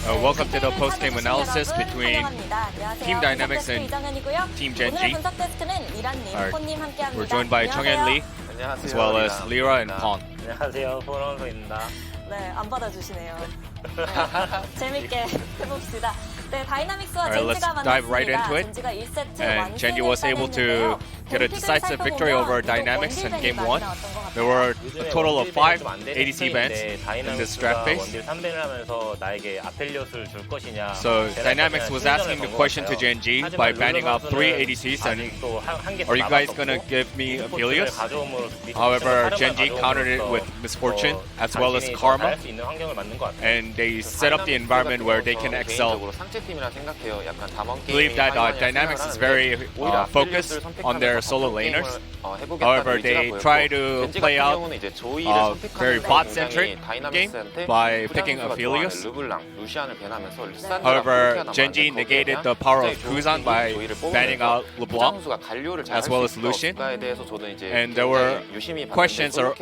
Welcome to the post-game analysis between Team Dynamics and Team Gen.G. We're joined by Chunghyun Lee, as well as Lira and Pong. 안녕하세요, 포런소입니다. 네, 안 받아주시네요. 네, 재밌게 해봅시다. 네, 다이나믹스와 Alright, 젠지가 let's dive right into it. 젠지가 1세트 And Gen.G was able to get a decisive victory over Dynamics in Game 1. There were a total of 5 ADC bans in this draft phase. 원딜 3밴을 하면서 나에게 아펠리오스를 줄 것이냐. So Dynamics was asking the question to Gen.G by banning off 3 ADCs and are you guys gonna give me Aphelios? However, Gen.G countered it with Misfortune as well as Karma, and they set up the environment where they can excel. I believe that Dynamics is very focused on their solo laners. However, they try to play out a very bot-centric game by picking Aphelios. However, Gen.G negated the power of Kuzan by banning out LeBlanc as well as Lucian. And there were questions were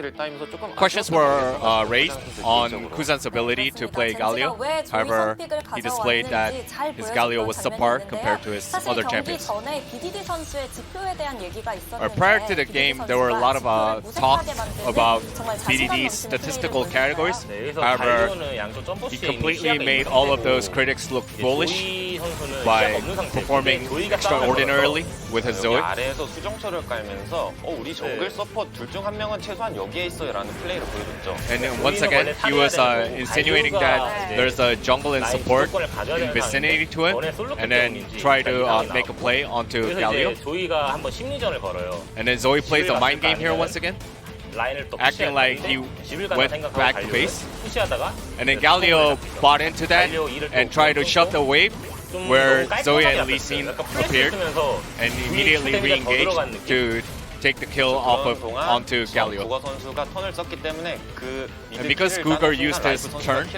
raised on Kuzan's ability to play Galio. However, he displayed that his Galio was subpar compared to his other champions. Prior to the game, there were a lot of talk about BDD's statistical categories. However, he completely made all of those critics look foolish by performing extraordinarily with his Zoe. And then once again, he was insinuating that there's a jungle and support in vicinity to him, and then try to make a play onto Galio. And then Zoe plays a mind game here once again, acting like he went back to base. And then Galio bought into that and tried to shove the wave where Zoe and Lee Sin appeared and immediately re-engaged to take the kill onto Galio. And because Cougar used his turn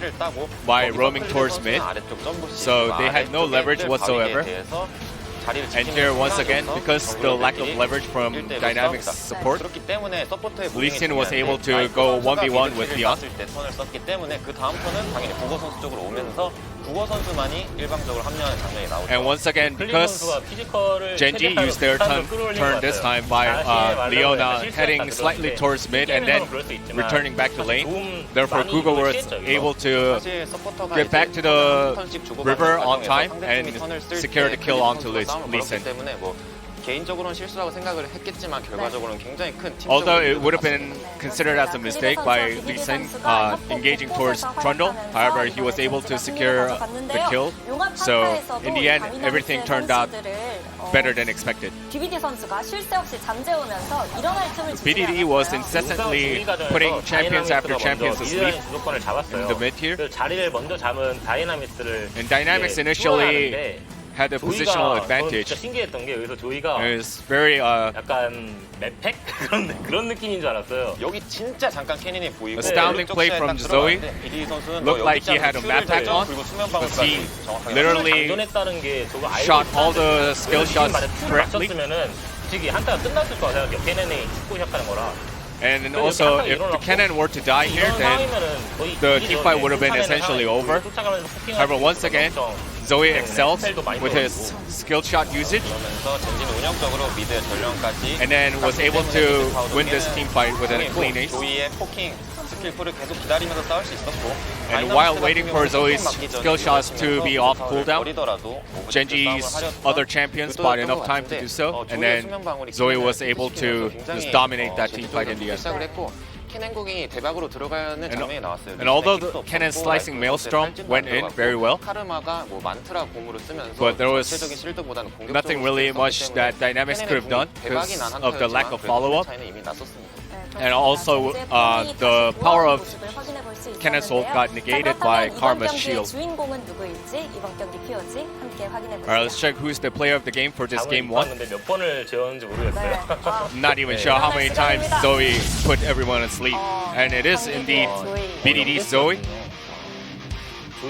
by roaming towards mid, so they had no leverage whatsoever. And here once again, because the lack of leverage from Dynamics support, Lee Sin was able to go 1v1 with Leon. And once again, because Gen.G used their turn this time by Leona heading slightly towards mid and then returning back to lane, therefore Cougar was able to get back to the river on time and secure the kill onto Lee Sin. Although it would have been considered as a mistake by Lee Sin engaging towards Trundle, however, he was able to secure the kill. So in the end, everything turned out better than expected. BDD was incessantly putting champions after champions to sleep in the mid tier. And Dynamics initially had a positional advantage. It was very astounding play from Zoe. Looked like he had a map pack on, but he literally shot all the skill shots correctly. And then also, if the cannon were to die here, then the teamfight would have been essentially over. However, once again, Zoe excels with his skill shot usage, and then was able to win this teamfight with a clean ace. And while waiting for Zoe's skill shots to be off cooldown, Gen.G's other champions bought enough time to do so, and then Zoe was able to just dominate that teamfight in the end. And although the cannon slicing Maelstrom went in very well, but there was nothing really much that Dynamics could have done because of the lack of follow-up. And also, the power of Cannon's ult got negated by Karma's shield. Alright, let's check who's the player of the game for this game 1. I'm not even sure how many times Zoe put everyone asleep. And it is indeed BDD's Zoe,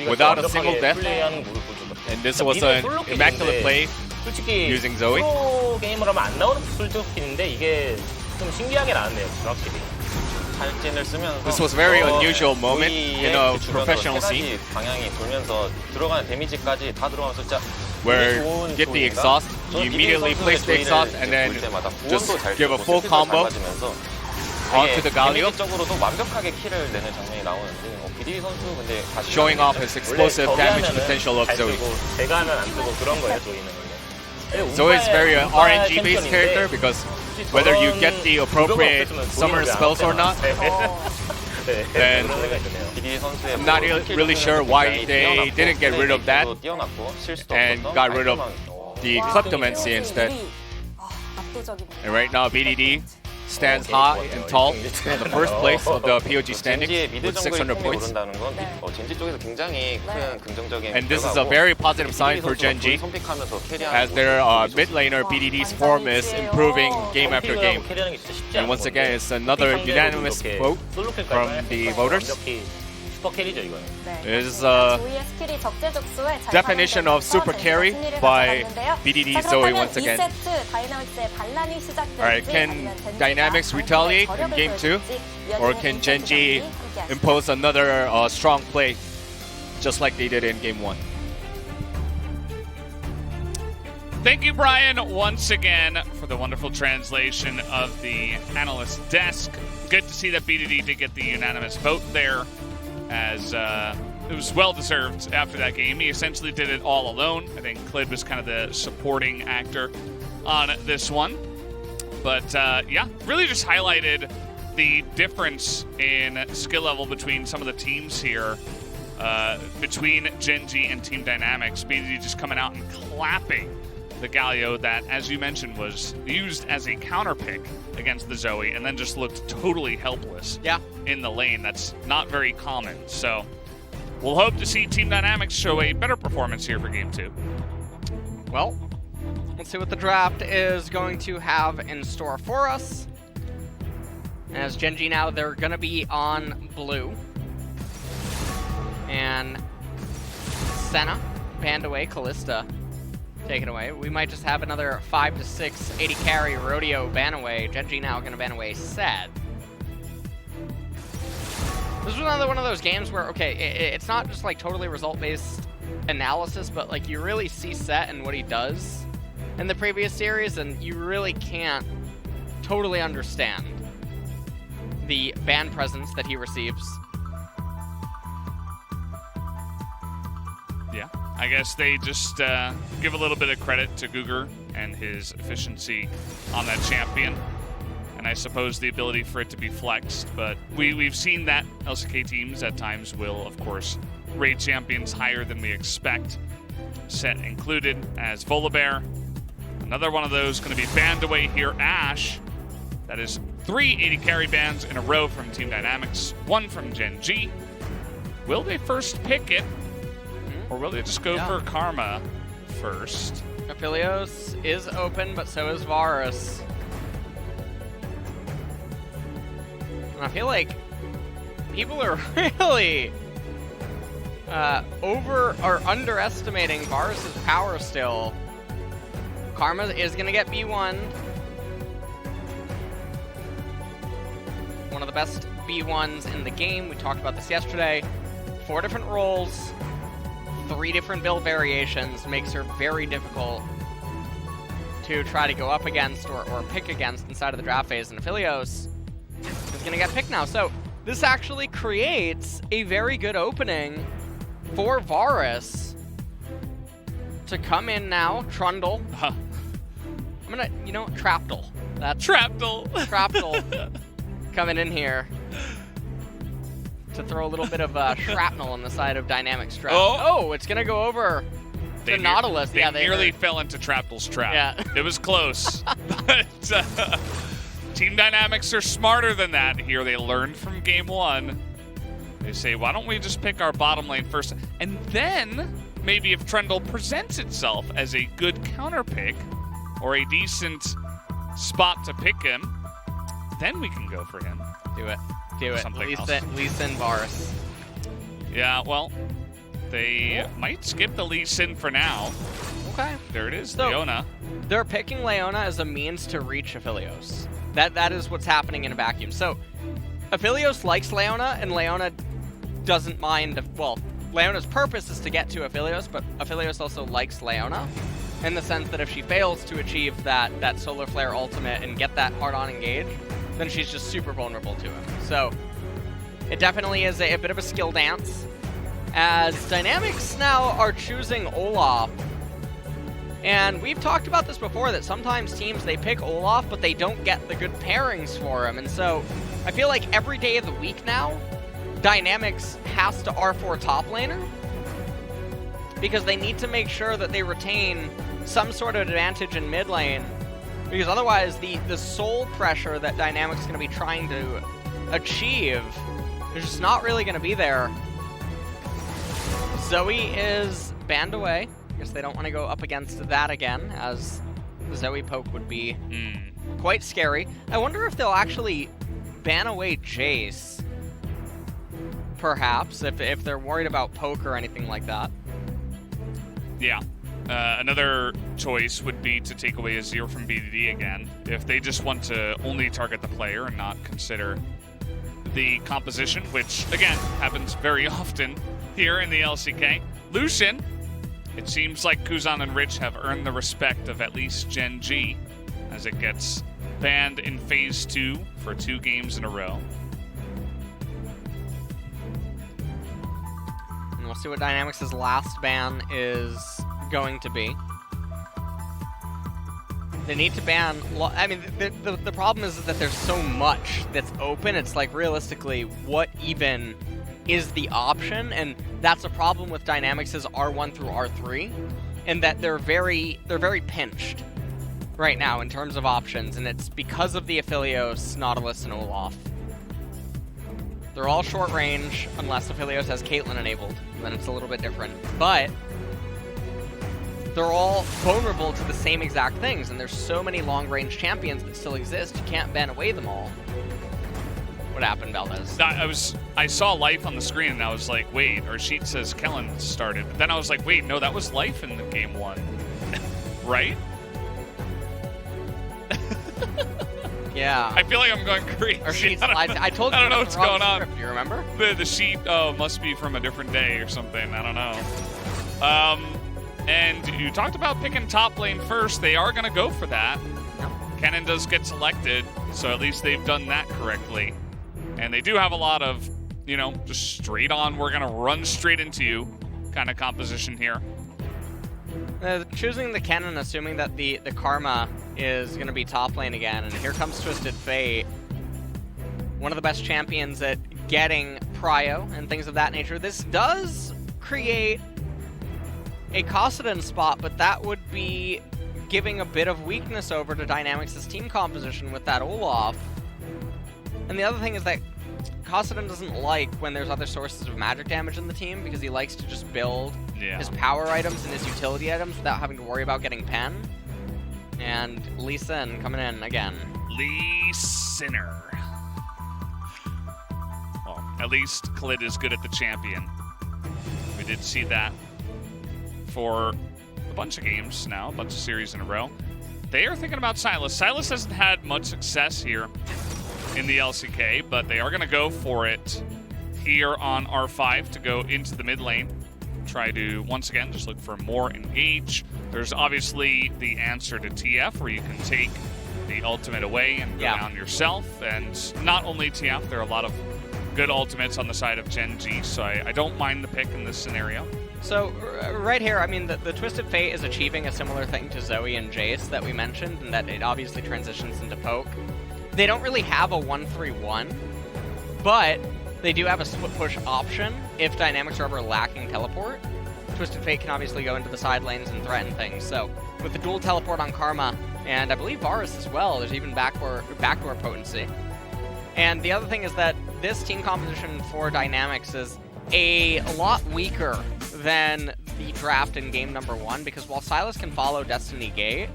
without a single death. And this was an immaculate play using Zoe. 좀 신기하게 나왔네요, 확실히. 탈진을 쓰면서 This was a very unusual moment in a professional scene 방향이 돌면서 들어가는 데미지까지 다 들어가면서 진짜 where get the exhaust, you immediately place the exhaust and then just give a full combo onto the Galio, 적으로도 완벽하게 킬을 내는 장면이 나오는데 BDD 선수 근데 다시 showing off his explosive damage potential of Zoe. 제가 하면 안 쓰고 그런 거예요, 조이는. Zoe is very RNG based character because whether you get the appropriate summer spells or not, then I'm not really sure why they didn't get rid of that and got rid of the kleptomancy instead. And right now BDD stands high and tall in the first place of the POG standings with 600 points. And this is a very positive sign for Gen.G as their mid laner BDD's form is improving game after game. And once again, it's another unanimous vote from the voters. It is a definition of super carry by BDD Zoe once again. Alright, can Dynamics retaliate in game 2? Or can Gen.G impose another strong play just like they did in game 1? Thank you, Brian, once again for the wonderful translation of the analyst desk. Good to see that BDD did get the unanimous vote there, as it was well-deserved after that game. He essentially did it all alone. I think Clid was kind of the supporting actor on this one. But yeah, really just highlighted the difference in skill level between some of the teams here, between Gen.G and Team Dynamics. BDD just coming out and clapping the Galio that, as you mentioned, was used as a counter pick against the Zoe and then just looked totally helpless in the lane. That's not very common. So we'll hope to see Team Dynamics show a better performance here for Game 2. Well, let's see what the draft is going to have in store for us. As Gen.G now, they're going to be on blue. And Senna banned away, Callista taken away. We might just have another 5 to 6 80 carry rodeo ban away. Gen.G now going to ban away Sed. This is another one of those games where, okay, it's not just like totally result-based analysis, but like you really see Set and what he does in the previous series, and you really can't totally understand the ban presence that he receives. Yeah, I guess they just give a little bit of credit to Guger and his efficiency on that champion, and I suppose the ability for it to be flexed. But we've seen that LCK teams at times will, of course, rate champions higher than we expect, Set included, as Volibear. Another one of those going to be banned away here. Ashe. That is 3 80 carry bans in a row from Team Dynamics, 1 from Gen.G. Will they first pick it? Or will they just go for Karma first? Aphelios is open, but so is Varus. And I feel like people are really underestimating Varus' power still. Karma is going to get B1. One of the best B1s in the game. We talked about this yesterday. 4 different roles. 3 different build variations, makes her very difficult to try to go up against or pick against inside of the draft phase. And Aphelios is going to get picked now. So this actually creates a very good opening for Varus to come in now. Trundle. I'm going to, Traptle. That's Traptle. Traptle coming in here to throw a little bit of shrapnel on the side of Dynamics trap. Oh, it's going to go over to Nautilus. They nearly fell into Traptle's trap. Yeah. It was close. But Team Dynamics are smarter than that here. They learned from game 1. They say, why don't we just pick our bottom lane first? And then, maybe if Trundle presents itself as a good counter pick or a decent spot to pick him, then we can go for him. Do it. Do it. Lee Sin Varus. Yeah, well, they might skip the Lee Sin for now. Okay. There it is, so, Leona. They're picking Leona as a means to reach Aphelios. That is what's happening in a vacuum. So Aphelios likes Leona, and Leona doesn't mind. Well, Leona's purpose is to get to Aphelios, but Aphelios also likes Leona, in the sense that if she fails to achieve that Solar Flare ultimate and get that hard-on engage, then she's just super vulnerable to him. So it definitely is a bit of a skill dance, as Dynamics now are choosing Olaf. And we've talked about this before, that sometimes teams, they pick Olaf, but they don't get the good pairings for him. And so I feel like every day of the week now, Dynamics has to R4 top laner, because they need to make sure that they retain some sort of advantage in mid lane, because otherwise the soul pressure that Dynamics is going to be trying to achieve is just not really going to be there. Zoe is banned away. I guess they don't want to go up against that again, as the Zoe poke would be quite scary. I wonder if they'll actually ban away Jace, perhaps, if they're worried about poke or anything like that. Yeah. Another choice would be to take away Azir from BDD again, if they just want to only target the player and not consider the composition, which, again, happens very often here in the LCK. Lucian, it seems like Kuzan and Rich have earned the respect of at least Gen.G, as it gets banned in Phase 2 for 2 games in a row. And we'll see what Dynamics' last ban is going to be. They need to ban... I mean, the problem is that there's so much that's open. It's like, realistically, what even is the option? And that's a problem with Dynamics' R1 through R3, in that they're very pinched right now in terms of options, and it's because of the Aphelios, Nautilus, and Olaf. They're all short range, unless Aphelios has Caitlyn enabled, then it's a little bit different. But they're all vulnerable to the same exact things, and there's so many long-range champions that still exist, you can't ban away them all. What happened, Valdez? I saw Life on the screen, and I was like, wait, our sheet says Kellen started. But then I was like, wait, no, that was Life in the game 1. Right? Yeah. I feel like I'm going crazy. Our sheet's I told you I don't know what's going on. Do you remember? The sheet must be from a different day or something. I don't know. And you talked about picking top lane first. They are going to go for that. Yep. Kennen does get selected, so at least they've done that correctly. And they do have a lot of, you know, just straight on, we're going to run straight into you kind of composition here. Choosing the Kennen, assuming that the Karma is going to be top lane again, and here comes Twisted Fate. One of the best champions at getting prio and things of that nature. This does create a Kassadin spot, but that would be giving a bit of weakness over to Dynamics' team composition with that Olaf. And the other thing is that Kassadin doesn't like when there's other sources of magic damage in the team, because he likes to just build his power items and his utility items without having to worry about getting pen. And Lee Sin coming in again. Lee Sinner. Well, at least Khalid is good at the champion. We did see that for a bunch of games now, a bunch of series in a row. They are thinking about Sylas. Sylas hasn't had much success here in the LCK, but they are going to go for it here on R5 to go into the mid lane. Try to, once again, just look for more engage. There's obviously the answer to TF, where you can take the ultimate away and go down yourself. And not only TF, there are a lot of good ultimates on the side of Gen.G, so I don't mind the pick in this scenario. So, right here, I mean, the Twisted Fate is achieving a similar thing to Zoe and Jace that we mentioned, and that it obviously transitions into poke. They don't really have a 1-3-1, but they do have a split push option if Dynamics are ever lacking teleport. Twisted Fate can obviously go into the side lanes and threaten things. So with the dual teleport on Karma, and I believe Varus as well, there's even backdoor potency. And the other thing is that this team composition for Dynamics is a lot weaker than the draft in game number 1, because while Sylas can follow Destiny Gate,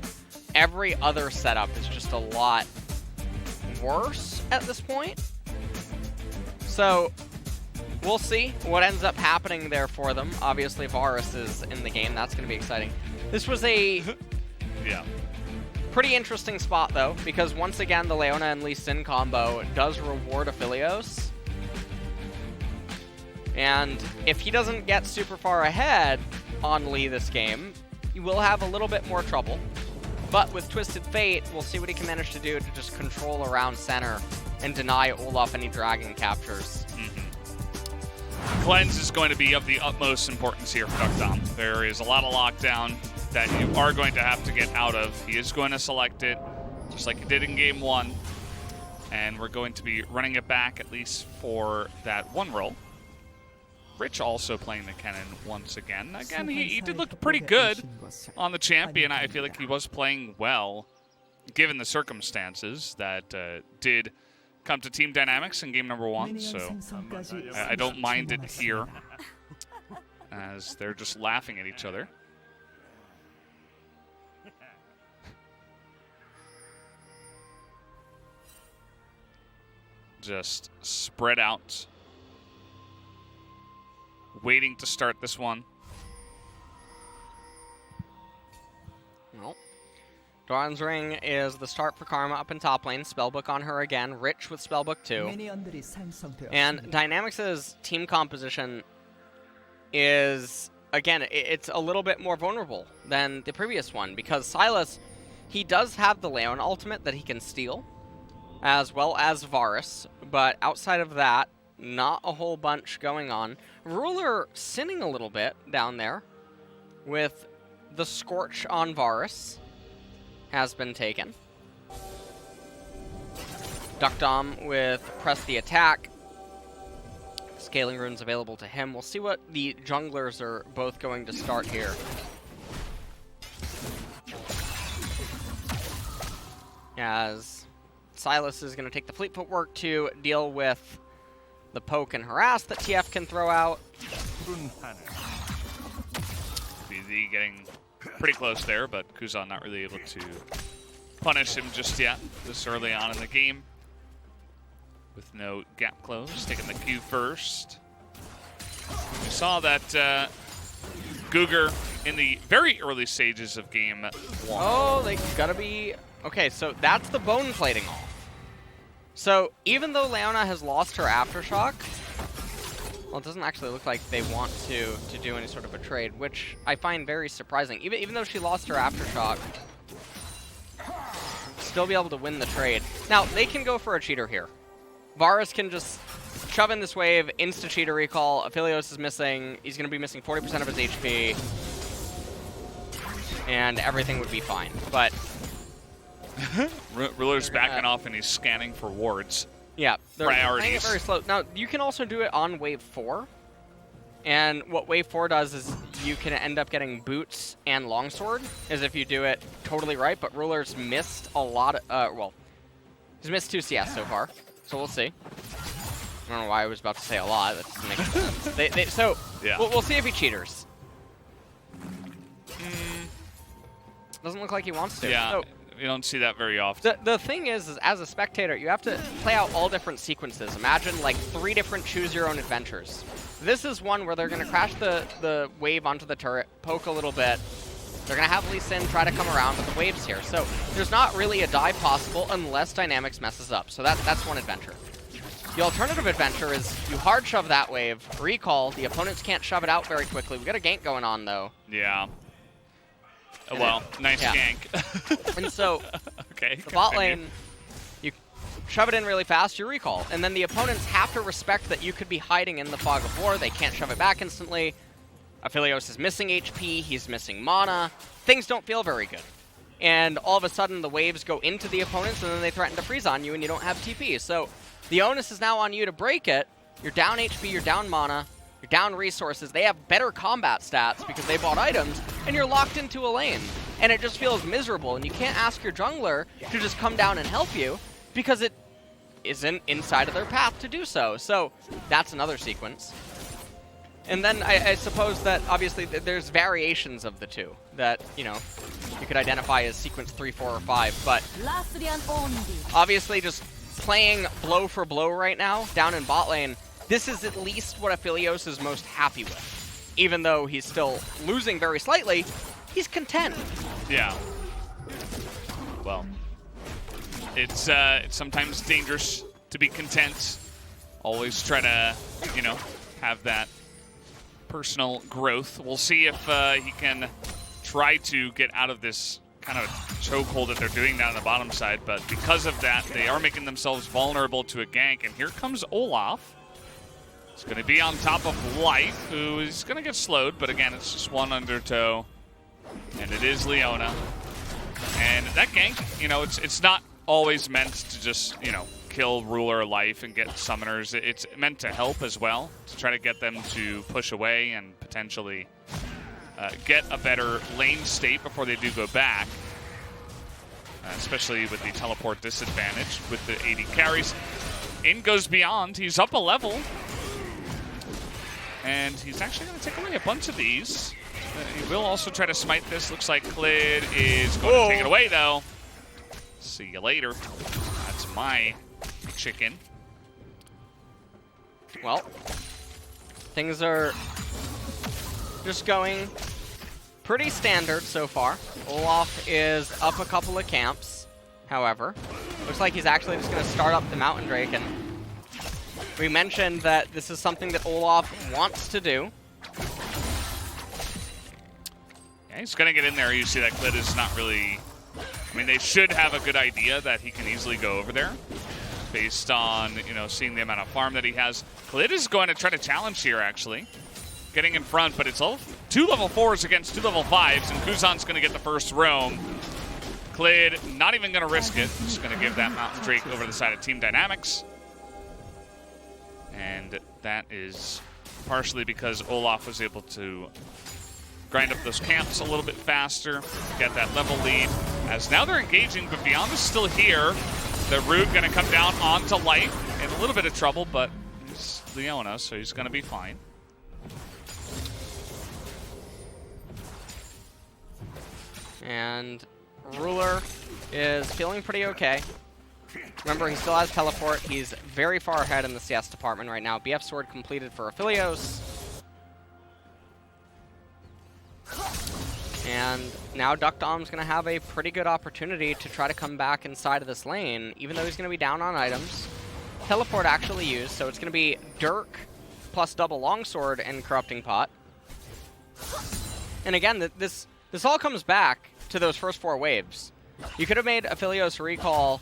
every other setup is just a lot worse at this point. So we'll see what ends up happening there for them. Obviously, Varus is in the game. That's going to be exciting. This was a Pretty interesting spot, though, because once again, the Leona and Lee Sin combo does reward Aphelios. And if he doesn't get super far ahead on Lee this game, he will have a little bit more trouble. But with Twisted Fate, we'll see what he can manage to do to just control around center and deny Olaf any dragon captures. Cleanse is going to be of the utmost importance here for Duckdom. There is a lot of lockdown that you are going to have to get out of. He is going to select it, just like he did in game 1. And we're going to be running it back, at least for that one roll. Rich also playing the Kennen once again. Again, he did look pretty good on the champion. I feel like he was playing well, given the circumstances that did come to Team Dynamics in game number 1. So I don't mind it here, as they're just laughing at each other. Just spread out. Waiting to start this one. Well, Doran's Ring is the start for Karma up in top lane. Spellbook on her again. Rich with Spellbook too. And Dynamics' team composition is, again, it's a little bit more vulnerable than the previous one, because Silas, he does have the Leona ultimate that he can steal, as well as Varus, but outside of that, not a whole bunch going on. Ruler sinning a little bit down there with the Scorch on Varus has been taken. Duckdom with Press the Attack. Scaling runes available to him. We'll see what the junglers are both going to start here. As Silas is going to take the fleet footwork to deal with the poke and harass that TF can throw out. BZ getting pretty close there, but Kuzan not really able to punish him just yet, this early on in the game. With no gap close, taking the Q first. We saw that Googer in the very early stages of game 1. Oh, they gotta be... Okay, so that's the bone plating off. So, even though Leona has lost her Aftershock, well, it doesn't actually look like they want to do any sort of a trade, which I find very surprising. Even though she lost her Aftershock, still be able to win the trade. Now, they can go for a cheater here. Varus can just shove in this wave, insta-cheater recall. Aphelios is missing. He's going to be missing 40% of his HP. And everything would be fine. But... Ruler's backing off and he's scanning for wards. Yeah, they're priorities. playing it very slow. Now, you can also do it on wave 4. And what wave 4 does is you can end up getting boots and longsword, as if you do it totally right. But Ruler's missed a lot of, well, he's missed 2 CS so far. So we'll see. I don't know why I was about to say a lot. That doesn't make sense. So yeah. We'll see if he cheaters. Doesn't look like he wants to. Yeah. So, you don't see that very often. The thing is, as a spectator, you have to play out all different sequences. Imagine like 3 different choose your own adventures. This is one where they're going to crash the wave onto the turret, poke a little bit. They're going to have Lee Sin try to come around with the waves here. So there's not really a dive possible unless Dynamics messes up. So that's one adventure. The alternative adventure is you hard shove that wave, recall, the opponents can't shove it out very quickly. We got a gank going on though. Yeah. Well, nice gank. And so, okay, the bot lane, you shove it in really fast, you recall. And then the opponents have to respect that you could be hiding in the fog of war. They can't shove it back instantly. Aphelios is missing HP, he's missing mana. Things don't feel very good. And all of a sudden, the waves go into the opponents, and then they threaten to freeze on you, and you don't have TP. So the onus is now on you to break it. You're down HP, you're down mana. You're down resources. They have better combat stats because they bought items, and you're locked into a lane. And it just feels miserable, and you can't ask your jungler to just come down and help you because it isn't inside of their path to do so. So that's another sequence. And then I suppose that obviously there's variations of the two that, you know, you could identify as sequence 3, 4, or 5. But obviously just playing blow for blow right now down in bot lane, this is at least what Aphelios is most happy with. Even though he's still losing very slightly, he's content. Yeah. well, it's sometimes dangerous to be content. Always try to, you know, have that personal growth. We'll see if he can try to get out of this kind of chokehold that they're doing down on the bottom side, but because of that, they are making themselves vulnerable to a gank, and here comes Olaf. It's going to be on top of Life, who is going to get slowed, but again, it's just one undertow, and it is Leona. And that gank, you know, it's not always meant to just, you know, kill Ruler Life and get summoners. It's meant to help as well, to try to get them to push away and potentially get a better lane state before they do go back, especially with the teleport disadvantage with the 80 carries. In goes Beyond. He's up a level, and he's actually going to take away a bunch of these. He will also try to smite this. Looks like Clid is going to take it away, though. See you later. That's my chicken. Well, things are just going pretty standard so far. Olaf is up a couple of camps, however. Looks like he's actually just going to start up the Mountain Drake, and we mentioned that this is something that Olaf wants to do. Yeah, he's going to get in there. You see that Clid is not really... I mean, they should have a good idea that he can easily go over there based on, you know, seeing the amount of farm that he has. Clid is going to try to challenge here, actually. Getting in front, but it's all 2 level 4s against 2 level 5s, and Kuzan's going to get the first roam. Clid not even going to risk it. Just going to give that Mountain Drake over to the side of Team Dynamics. And that is partially because Olaf was able to grind up those camps a little bit faster, get that level lead. As now they're engaging, but Beyond is still here. The Root going to come down onto Life in a little bit of trouble, but he's Leona, so he's going to be fine. And Ruler is feeling pretty okay. Remember, he still has teleport. He's very far ahead in the CS department right now. BF Sword completed for Aphelios. And now Duck Dom's going to have a pretty good opportunity to try to come back inside of this lane, even though he's going to be down on items. Teleport actually used, so it's going to be Dirk plus double longsword and Corrupting Pot. And again, this all comes back to those first 4 waves. You could have made Aphelios recall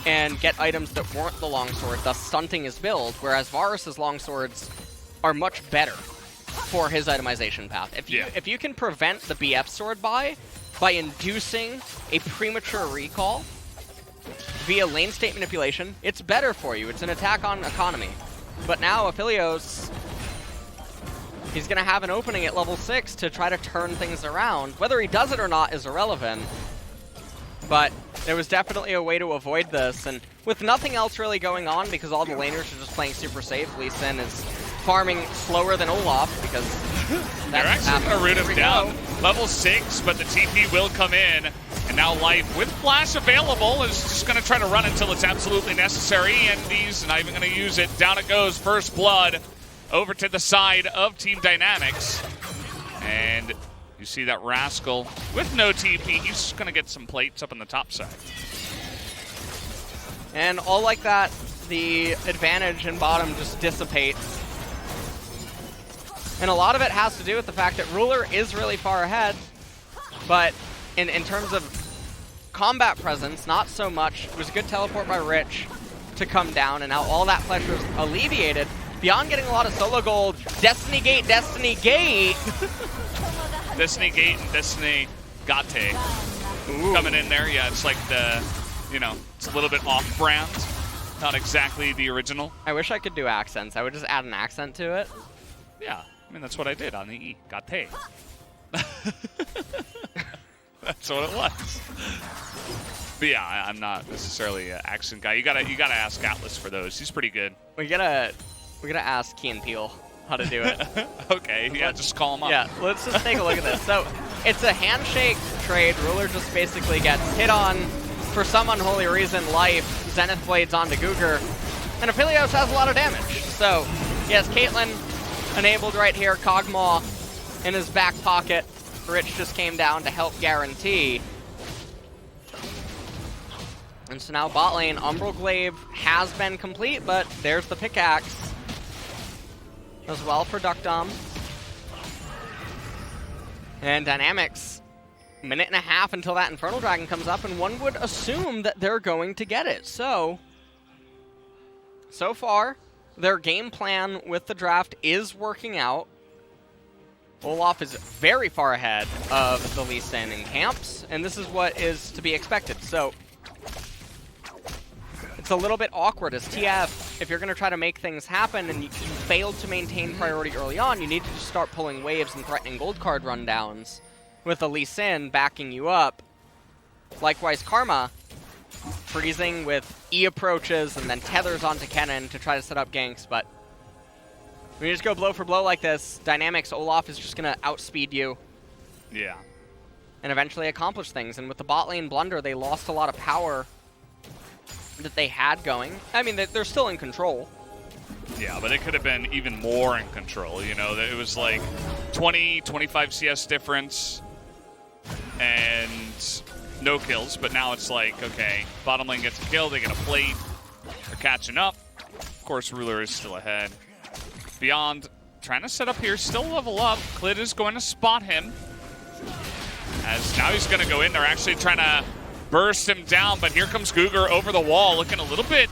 and get items that weren't the longsword, thus stunting his build, whereas Varus's longswords are much better for his itemization path. If you can prevent the BF sword by inducing a premature recall via lane state manipulation, it's better for you. It's an attack on economy. But now Aphelios, he's going to have an opening at level 6 to try to turn things around. Whether he does it or not is irrelevant, but there was definitely a way to avoid this, and with nothing else really going on because all the laners are just playing super safe, Lee Sin is farming slower than Olaf because they're actually going to root him down. Level 6, but the TP will come in, and now Life, with Flash available, is just going to try to run until it's absolutely necessary, and he's not even going to use it. Down it goes, first blood over to the side of Team Dynamics, and you see that Rascal with no TP. He's just going to get some plates up on the top side. And all like that, the advantage in bottom just dissipates. And a lot of it has to do with the fact that Ruler is really far ahead, but in terms of combat presence, not so much. It was a good teleport by Rich to come down, and now all that pressure is alleviated. Beyond getting a lot of solo gold, Destiny Gate, Destiny Gate! Destiny Gate and Destiny Gate coming in there. Yeah, it's like the, you know, it's a little bit off-brand. Not exactly the original. I wish I could do accents. I would just add an accent to it. Yeah, I mean, that's what I did on the E. Gate. That's what it was. But yeah, I'm not necessarily an accent guy. You gotta ask Atlas for those. He's pretty good. We gotta ask Key and Peele how to do it. Okay, yeah, just call him up. Yeah, let's just take a look at this. So it's a handshake trade. Ruler just basically gets hit on for some unholy reason. Life, Zenith Blades onto Googer, and Aphelios has a lot of damage. So he has Caitlyn enabled right here, Kog'Maw in his back pocket. Rich just came down to help guarantee. And so now bot lane, Umbral Glaive has been complete, but there's the pickaxe as well for Duckdom. And Dynamics, minute and a half until that Infernal Dragon comes up, and one would assume that they're going to get it. So far, their game plan with the draft is working out. Olaf is very far ahead of the Lee Sin in camps, and this is what is to be expected. So it's a little bit awkward as TF, if you're going to try to make things happen and you failed to maintain priority early on, you need to just start pulling waves and threatening gold card rundowns with the Lee Sin backing you up. Likewise, Karma, freezing with E approaches and then tethers onto Kennen to try to set up ganks, but when you just go blow for blow like this, Dynamics, Olaf is just going to outspeed you. Yeah. And eventually accomplish things. And with the bot lane blunder, they lost a lot of power that they had going. I mean, they're still in control. Yeah, but it could have been even more in control. You know, it was like 20, 25 CS difference and no kills. But now it's like, okay, bottom lane gets a kill, they get a plate, they're catching up. Of course, Ruler is still ahead. Beyond trying to set up here, still level up. Clid is going to spot him. As now he's going to go in. They're actually trying to burst him down, but here comes Cougar over the wall, looking a little bit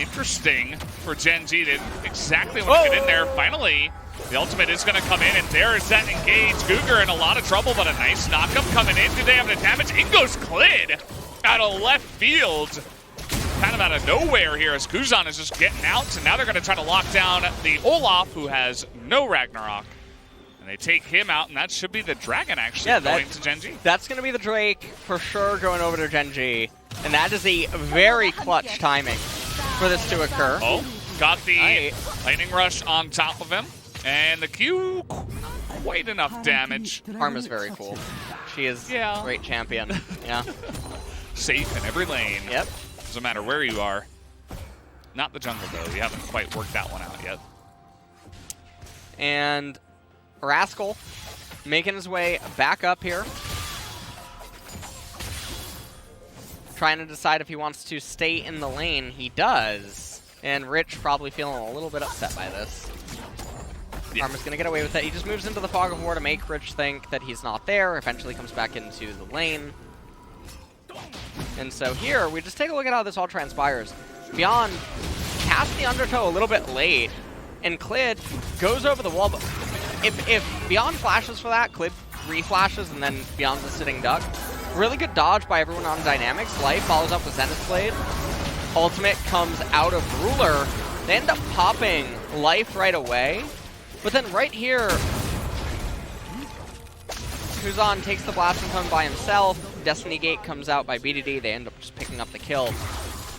interesting for Gen.G. They exactly want to get in there. Finally, the ultimate is going to come in, and there is that engage. Cougar in a lot of trouble, but a nice knockup coming in. Do they have the damage? In goes Clid out of left field. Kind of out of nowhere here as Kuzan is just getting out, and now they're going to try to lock down the Olaf, who has no Ragnarok. And they take him out, and that should be the Dragon, actually, going to Gen.G. That's going to be the Drake, for sure, going over to Gen.G. And that is a very clutch timing for this to occur. Oh, got the Lightning Rush on top of him. And the Q, quite enough damage. Karma's very cool. She is a great champion. Yeah. Safe in every lane. Yep. Doesn't matter where you are. Not the jungle, though. We haven't quite worked that one out yet. And Rascal making his way back up here. Trying to decide if he wants to stay in the lane. He does. And Rich probably feeling a little bit upset by this. Yeah. Karma's going to get away with it. He just moves into the Fog of War to make Rich think that he's not there. Eventually comes back into the lane. And so here, we just take a look at how this all transpires. Beyond cast the Undertow a little bit late, and Clid goes over the wall. But if Beyond flashes for that, Clid re-flashes, and then Beyond's a sitting duck. Really good dodge by everyone on Dynamics. Life follows up with Zenith Blade. Ultimate comes out of Ruler. They end up popping Life right away. But then right here, Kuzan takes the Blasting Tongue by himself. Destiny Gate comes out by BDD. They end up just picking up the kill.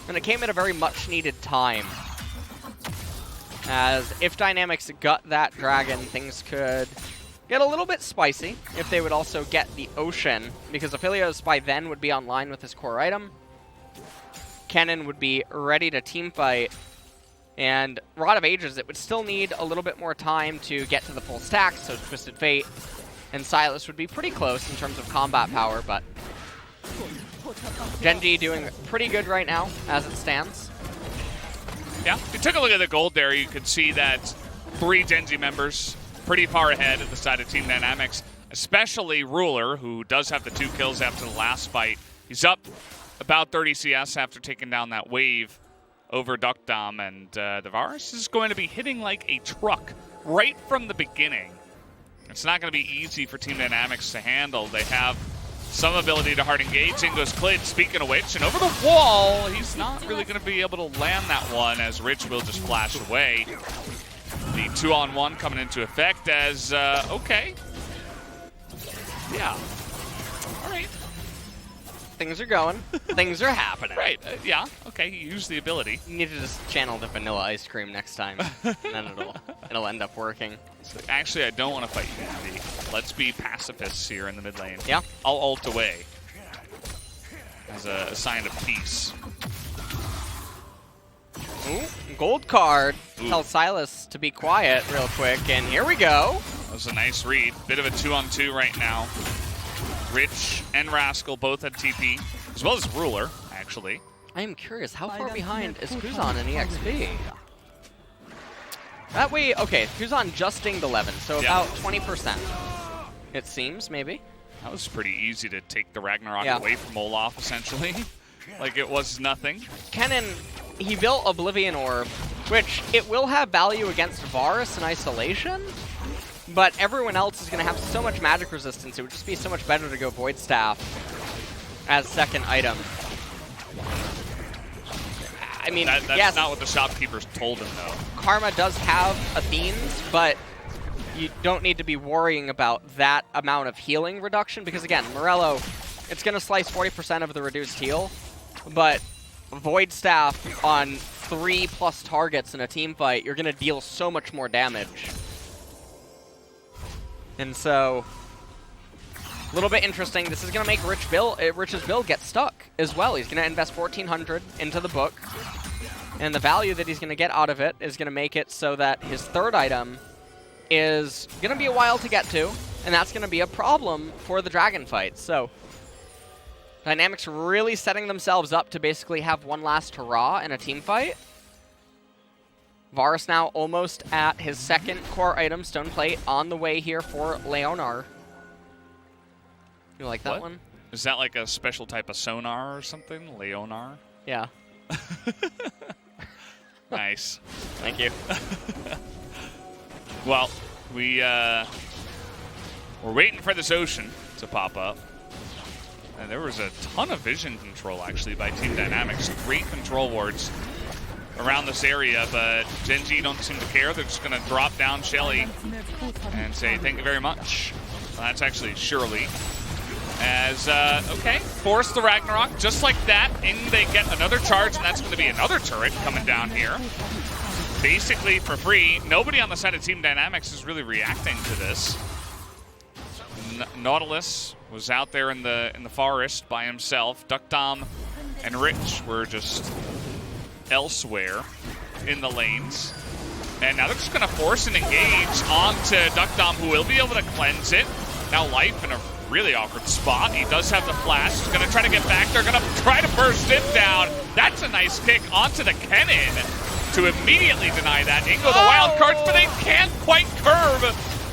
And it came at a very much needed time. As if Dynamics got that dragon, things could get a little bit spicy if they would also get the Ocean, because Aphelios by then would be online with his core item. Kennen would be ready to teamfight. And Rod of Ages, it would still need a little bit more time to get to the full stack, so Twisted Fate and Silas would be pretty close in terms of combat power, but Gen.G doing pretty good right now as it stands. Yeah, if you took a look at the gold there, you could see that 3 Gen.G members pretty far ahead at the side of Team Dynamics, especially Ruler, who does have the 2 kills after the last fight. He's up about 30 CS after taking down that wave over Duckdom, and the Varus is going to be hitting like a truck right from the beginning. It's not going to be easy for Team Dynamics to handle. They have some ability to hard engage. In goes Clid, speaking of which, and over the wall, he's not really going to be able to land that one, as Rich will just flash away. The 2-on-1 coming into effect as, okay. Yeah. All right. Things are going. Things are happening. Right, yeah, okay, he used the ability. You need to just channel the vanilla ice cream next time, and then it'll end up working. So actually, I don't want to fight you, Andy. Let's be pacifists here in the mid lane. Yeah. I'll ult away as a sign of peace. Ooh, gold card. Tell Silas to be quiet real quick, and here we go. That was a nice read. Bit of a 2-on-2 right now. Rich and Rascal both had TP. as well as Ruler, actually. I am curious, how far behind is Kuzan in EXP? That way, okay, Kuzan just dinged 11, so about 20%. It seems, maybe. That was pretty easy to take the Ragnarok Yeah. away from Olaf, essentially. Like it was nothing. Kennen, he built Oblivion Orb, which it will have value against Varus in isolation, but everyone else is going to have so much magic resistance, it would just be so much better to go Void Staff as second item. I mean, That's yes, not what the shopkeepers told him, though. Karma does have Athenes, but you don't need to be worrying about that amount of healing reduction, because again, Morello, it's going to slice 40% of the reduced heal, but Void Staff on 3+ targets in a team fight, you're going to deal so much more damage. And so, a little bit interesting. This is going to make Rich's build get stuck as well. He's going to invest 1,400 into the book, and the value that he's going to get out of it is going to make it so that his third item is going to be a while to get to, and that's going to be a problem for the dragon fight. So, Dynamics really setting themselves up to basically have one last hurrah in a team fight. Varus now almost at his second core item, Stone Plate, on the way here for Leonar. You like that What? one? Is that like a special type of sonar or something? Leonar? Yeah. Nice. Thank you. Well, we're waiting for this ocean to pop up. And there was a ton of vision control, actually, by Team Dynamics. Great control wards around this area, but Gen.G don't seem to care. They're just going to drop down Shelly and say, thank you very much. Well, that's actually Shirley. As, okay, force the Ragnarok, just like that. In they get another charge, and that's going to be another turret coming down here. Basically for free. Nobody on the side of Team Dynamics is really reacting to this. Nautilus was out there in the forest by himself. Duckdom and Rich were just elsewhere in the lanes. And now they're just going to force an engage onto Duckdom, who will be able to cleanse it. Now Life in a really awkward spot. He does have the flash. He's going to try to get back. They're going to try to burst him down. That's a nice kick onto the Kennen to immediately deny that. Ingo the wild cards, but they can't quite curve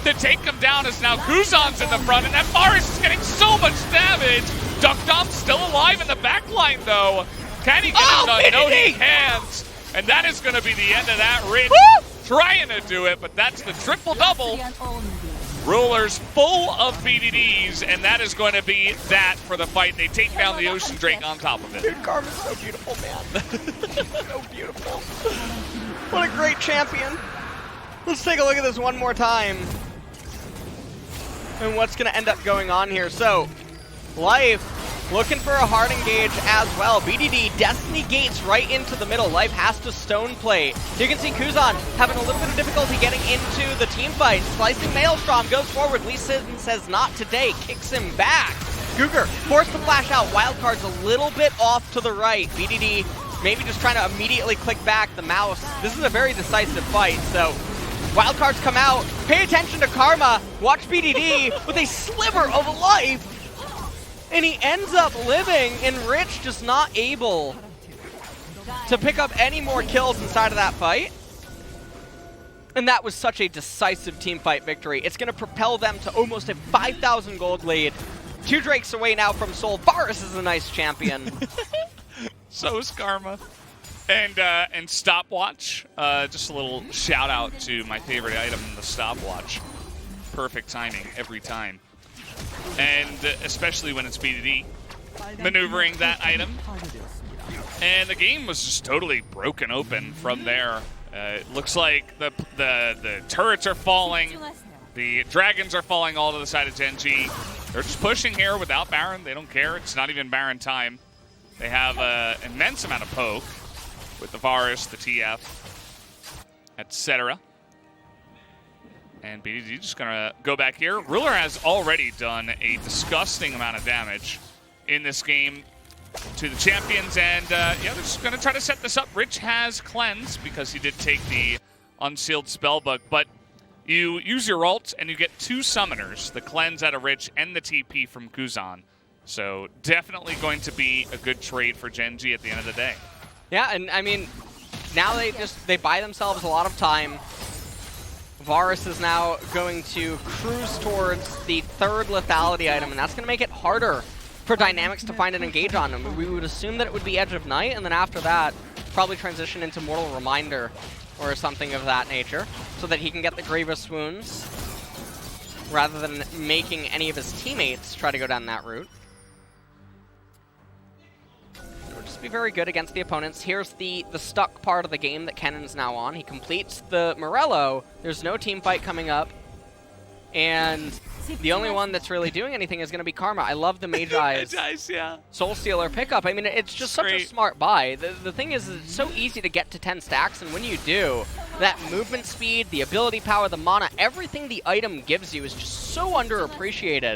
to take him down, as now Kuzan's in the front, and that Varus is getting so much damage. Duckdom's still alive in the back line, though. Can he get it done? No, he can't. And that is going to be the end of that. Rich trying to do it, but that's the triple-double. Rulers full of BDDs, and that is going to be that for the fight. They take down the Ocean Drake on top of it. Dude, Karma's so beautiful, man. So beautiful. What a great champion. Let's take a look at this one more time. And what's going to end up going on here. So, Life looking for a hard engage as well. BDD, Destiny Gates right into the middle. Life has to Stone Plate. You can see Kuzan having a little bit of difficulty getting into the team fight. Slicing Maelstrom goes forward. Lee Sin says not today, kicks him back. Cougar forced to flash out. Wildcard's a little bit off to the right. BDD maybe just trying to immediately click back the mouse. This is a very decisive fight, so Wildcards come out. Pay attention to Karma. Watch BDD with a sliver of life. And he ends up living, and Rich just not able to pick up any more kills inside of that fight. And that was such a decisive team fight victory. It's going to propel them to almost a 5,000 gold lead. 2 Drakes away now from Seoul. Varus is a nice champion. So is Karma. And stopwatch. Just a little shout out to my favorite item, the stopwatch. Perfect timing every time. And especially when it's BDD maneuvering that item. And the game was just totally broken open from there. It looks like the turrets are falling. The dragons are falling all to the side of Gen.G. They're just pushing here without Baron. They don't care. It's not even Baron time. They have an immense amount of poke with the Varus, the TF, etc. And BDD just going to go back here. Ruler has already done a disgusting amount of damage in this game to the champions. And yeah, they're just going to try to set this up. Rich has cleanse because he did take the unsealed spellbook. But you use your ult and you get 2 summoners, the cleanse out of Rich and the TP from Kuzan. So definitely going to be a good trade for Gen.G at the end of the day. Yeah, and I mean, now they buy themselves a lot of time. Varus is now going to cruise towards the third lethality item, and that's going to make it harder for Dynamics to find an engage on him. We would assume that it would be Edge of Night, and then after that, probably transition into Mortal Reminder or something of that nature, so that he can get the Grievous Wounds, rather than making any of his teammates try to go down that route. It'll just be very good against the opponents. Here's the stuck part of the game that Kennen's now on. He completes the Morello. There's no team fight coming up. And the only one that's really doing anything is going to be Karma. I love the Magi's yeah. Soul Stealer pickup. I mean, it's just such a smart buy. The thing is, it's so easy to get to 10 stacks, and when you do, that movement speed, the ability power, the mana, everything the item gives you is just so underappreciated.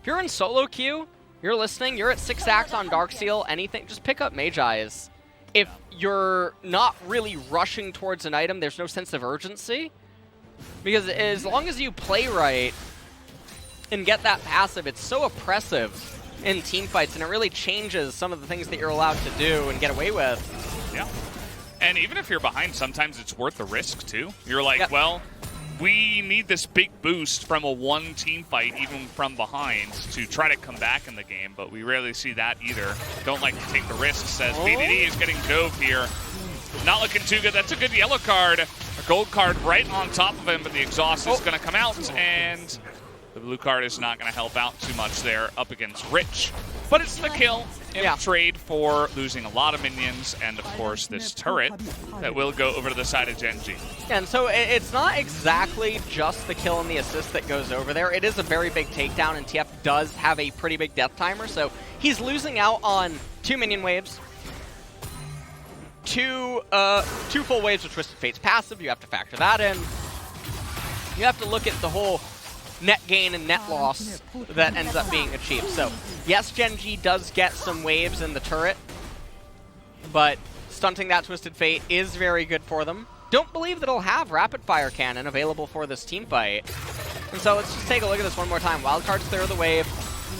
If you're in solo queue, you're listening, you're at 6 stacks on Darkseal, anything, just pick up Magi's. If you're not really rushing towards an item, there's no sense of urgency. Because as long as you play right and get that passive, it's so oppressive in teamfights, and it really changes some of the things that you're allowed to do and get away with. Yeah. And even if you're behind, sometimes it's worth the risk, too. You're like, yep. Well, we need this big boost from a one team fight, even from behind, to try to come back in the game, but we rarely see that either. Don't like to take the risks, as BDD is getting dove here. Not looking too good. That's a good yellow card. A gold card right on top of him, but the exhaust is going to come out, and the blue card is not going to help out too much there up against Rich. But it's the kill in trade for losing a lot of minions, and of course this turret that will go over to the side of Gen.G. And so it's not exactly just the kill and the assist that goes over there. It is a very big takedown, and TF does have a pretty big death timer, so he's losing out on 2 minion waves. Two full waves of Twisted Fate's passive, you have to factor that in. You have to look at the whole net gain and net loss that ends up being achieved. So, yes, Gen.G does get some waves in the turret, but stunting that Twisted Fate is very good for them. Don't believe that it'll have Rapid Fire Cannon available for this team fight. And so let's just take a look at this one more time. Wildcard's clear of the wave.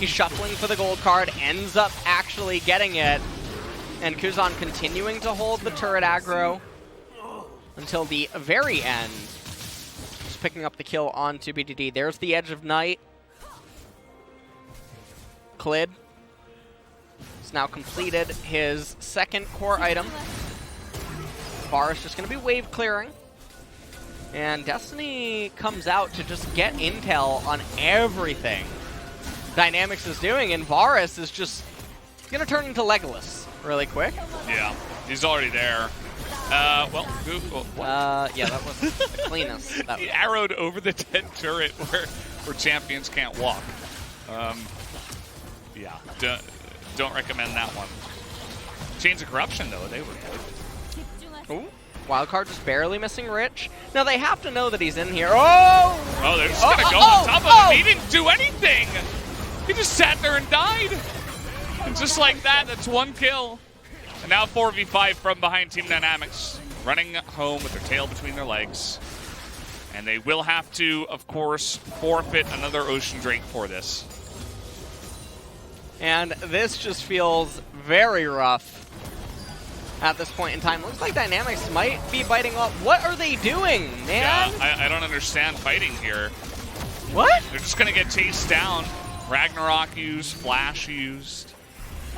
He's shuffling for the gold card, ends up actually getting it. And Kuzan continuing to hold the turret aggro until the very end. Just picking up the kill onto BDD. There's the Edge of Night. Klid has now completed his second core item. Varus just going to be wave clearing. And Destiny comes out to just get intel on everything Dynamics is doing. And Varus is just going to turn into Legolas really quick. Yeah, he's already there. Well, yeah, that was the cleanest. He arrowed over the dead turret where champions can't walk. Yeah, don't recommend that one. Chains of Corruption, though, they were good. Ooh, Wildcard just barely missing Rich. Now, they have to know that he's in here. Oh, they're just going to go on top of him. He didn't do anything. He just sat there and died. And just like that, that's one kill. And now 4v5 from behind Team Dynamics, running home with their tail between their legs. And they will have to, of course, forfeit another Ocean Drake for this. And this just feels very rough at this point in time. Looks like Dynamics might be biting off. What are they doing, man? Yeah, I don't understand fighting here. What? They're just going to get chased down. Ragnarok used, Flash used.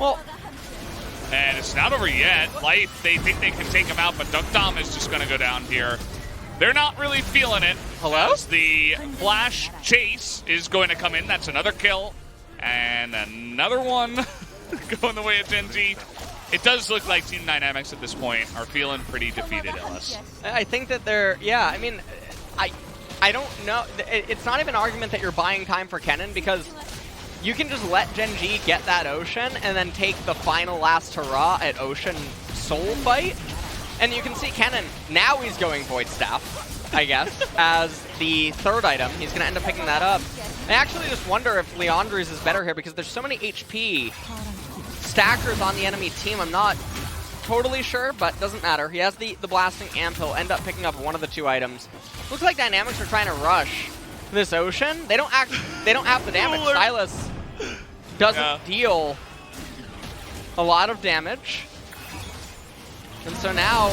Well, and it's not over yet. Life, they think they can take him out, but Dunk Dom is just going to go down here. They're not really feeling it. Hello? As the Flash chase is going to come in. That's another kill. And another one going the way of Gen.G. It does look like Team Dynamics at this point are feeling pretty defeated, Ellis. I think that they're, yeah, I mean, I don't know. It's not even an argument that you're buying time for Kennen, because you can just let Gen.G get that Ocean and then take the final last hurrah at Ocean Soul fight. And you can see Kennen, now he's going Void Staff, I guess, as the third item. He's going to end up picking that up. I actually just wonder if Leandri's is better here, because there's so many HP stackers on the enemy team. I'm not totally sure, but doesn't matter. He has the blasting amp. He'll end up picking up one of the 2 items. Looks like Dynamics are trying to rush this Ocean. They don't have the damage. Silas doesn't deal a lot of damage. And so now,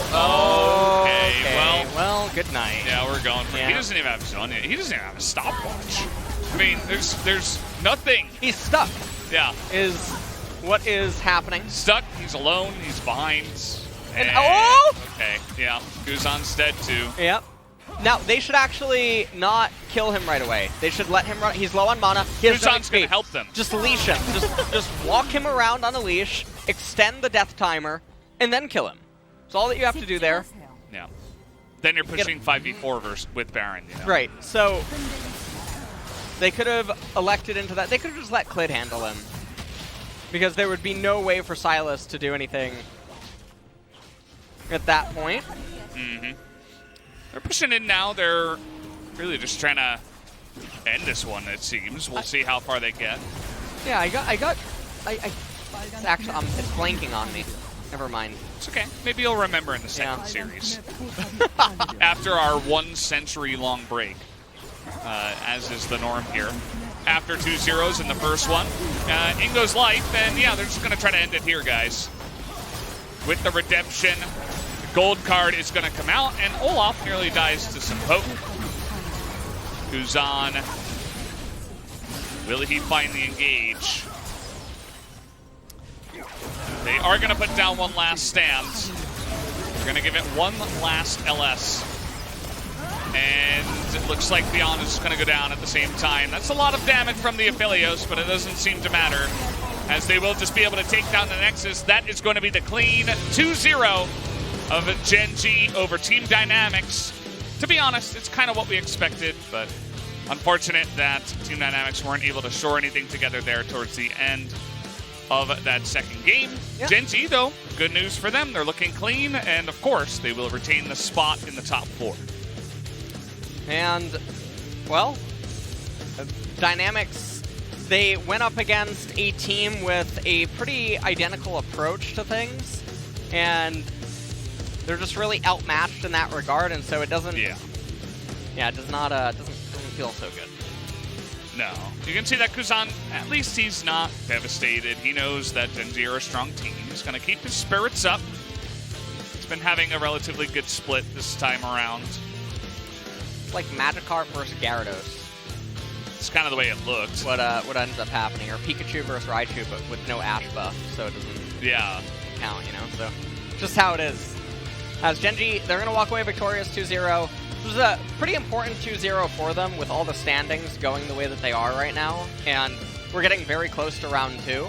okay, well, good night. Yeah, we're going for it. Yeah. He doesn't even have zone. He doesn't even have a stopwatch. I mean, there's nothing. He's stuck, Yeah, is what is happening. stuck. He's alone. He's behind. And, oh! Okay, yeah. Guzan's dead too. Yep. Now, they should actually not kill him right away. They should let him run. He's low on mana. He has no Guzan's gonna XP. help them. Just leash him. Just walk him around on a leash, extend the death timer, and then kill him. That's all that you have to do there. Yeah. Then you're pushing 5v4 with Baron. You know? Right, so they could have elected into that. They could have just let Clid handle him. Because there would be no way for Sylas to do anything at that point. Mm-hmm. They're pushing in now. They're really just trying to end this one, it seems. We'll see how far they get. Yeah, it's actually, it's blanking on me. Never mind. It's okay. Maybe you'll remember in the second series. After our 1 century-long break, as is the norm here. After 2 zeros in the first one, Ingo's life, and yeah, they're just going to try to end it here, guys. With the redemption, the gold card is going to come out, and Olaf nearly dies to some poke. Guzan, will he finally engage? They are going to put down one last stand. They're going to give it one last LS. And it looks like Beyond is going to go down at the same time. That's a lot of damage from the Aphelios, but it doesn't seem to matter, as they will just be able to take down the Nexus. That is going to be the clean 2-0 of Gen.G over Team Dynamics. To be honest, it's kind of what we expected, but unfortunate that Team Dynamics weren't able to shore anything together there towards the end of that second game. Yep. Gen.G, though, good news for them. They're looking clean, and of course, they will retain the spot in the top 4. And, well, Dynamics, they went up against a team with a pretty identical approach to things, and they're just really outmatched in that regard, and so it doesn't, it does not, doesn't feel so good. No. You can see that Kuzan, at least he's not devastated. He knows that Gen.G are a strong team. He's going to keep his spirits up. He's been having a relatively good split this time around. It's like Magikarp versus Gyarados. It's kind of the way it looked. What ends up happening, or Pikachu versus Raichu, but with no Ash buff, so it doesn't count, you know? So, just how it is. As Gen.G, they're going to walk away victorious 2-0. This was a pretty important 2-0 for them with all the standings going the way that they are right now, and we're getting very close to round 2.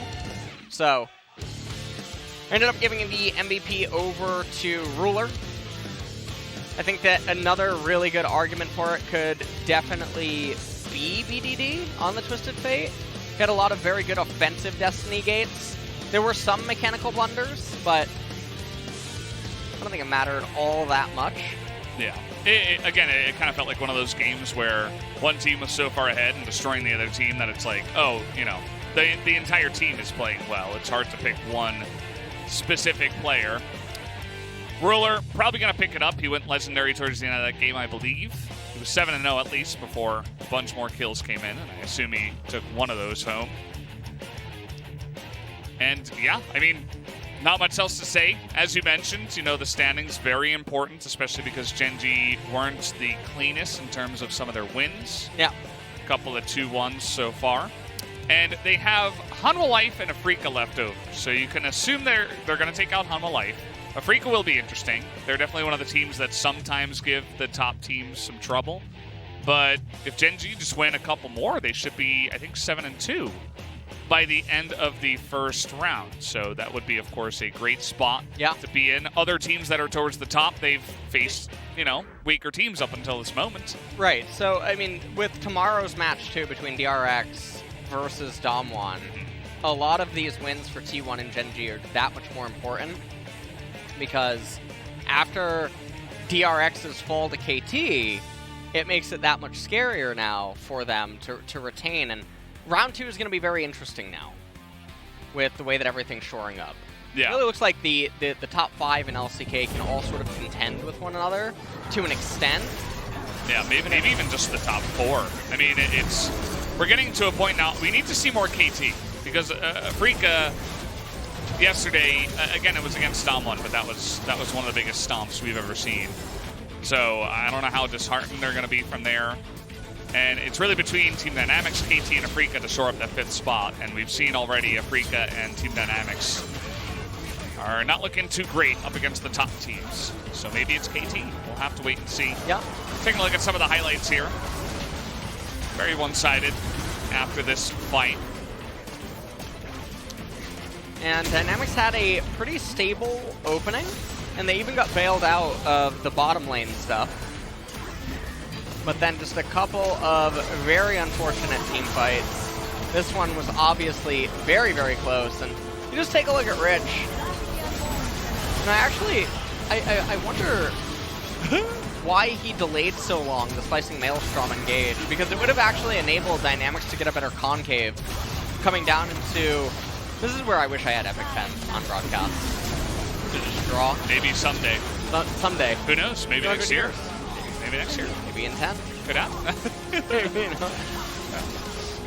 So, I ended up giving the MVP over to Ruler. I think that another really good argument for it could definitely be BDD on the Twisted Fate. He had a lot of very good offensive Destiny gates. There were some mechanical blunders, but I don't think it mattered all that much. Yeah. Again, it kind of felt like one of those games where one team was so far ahead and destroying the other team that it's like, oh, you know, the entire team is playing well. It's hard to pick one specific player. Ruler, probably going to pick it up. He went legendary towards the end of that game, I believe. He was 7-0 at least before a bunch more kills came in, and I assume he took one of those home. And yeah, I mean, not much else to say. As you mentioned, you know, the standings very important, especially because Gen.G weren't the cleanest in terms of some of their wins. Yeah. A couple of 2-1s so far. And they have Hanwha Life and Afrika left over. So you can assume they're going to take out Hanwha Life. Afrika will be interesting. They're definitely one of the teams that sometimes give the top teams some trouble. But if Gen.G just win a couple more, they should be, I think, 7-2 by the end of the first round. So that would be, of course, a great spot to be in. Other teams that are towards the top, they've faced, you know, weaker teams up until this moment. Right. So, I mean, with tomorrow's match, too, between DRX versus Damwon, a lot of these wins for T1 and Gen.G are that much more important, because after DRX's fall to KT, it makes it that much scarier now for them to retain. And round 2 is going to be very interesting now with the way that everything's shoring up. Yeah. It really looks like the top 5 in LCK can all sort of contend with one another to an extent. Yeah, maybe even just the top 4. I mean, we're getting to a point now, we need to see more KT. because Afrika yesterday, again, it was against Stomp1, but that was one of the biggest stomps we've ever seen. So I don't know how disheartened they're going to be from there. And it's really between Team Dynamics, KT, and Afrika to shore up that 5th spot. And we've seen already Afrika and Team Dynamics are not looking too great up against the top teams. So maybe it's KT. We'll have to wait and see. Yeah. Taking a look at some of the highlights here. Very one-sided after this fight. And Dynamics had a pretty stable opening, and they even got bailed out of the bottom lane stuff. But then just a couple of very unfortunate team fights. This one was obviously very, very close, and you just take a look at Rich. And I wonder why he delayed so long the slicing Maelstrom engage, because it would have actually enabled Dynamics to get a better concave coming down into... This is where I wish I had Epic Pen on broadcast. To just draw. Maybe someday. Someday. Who knows? Maybe next year. Maybe next year. Maybe in 10. Could happen.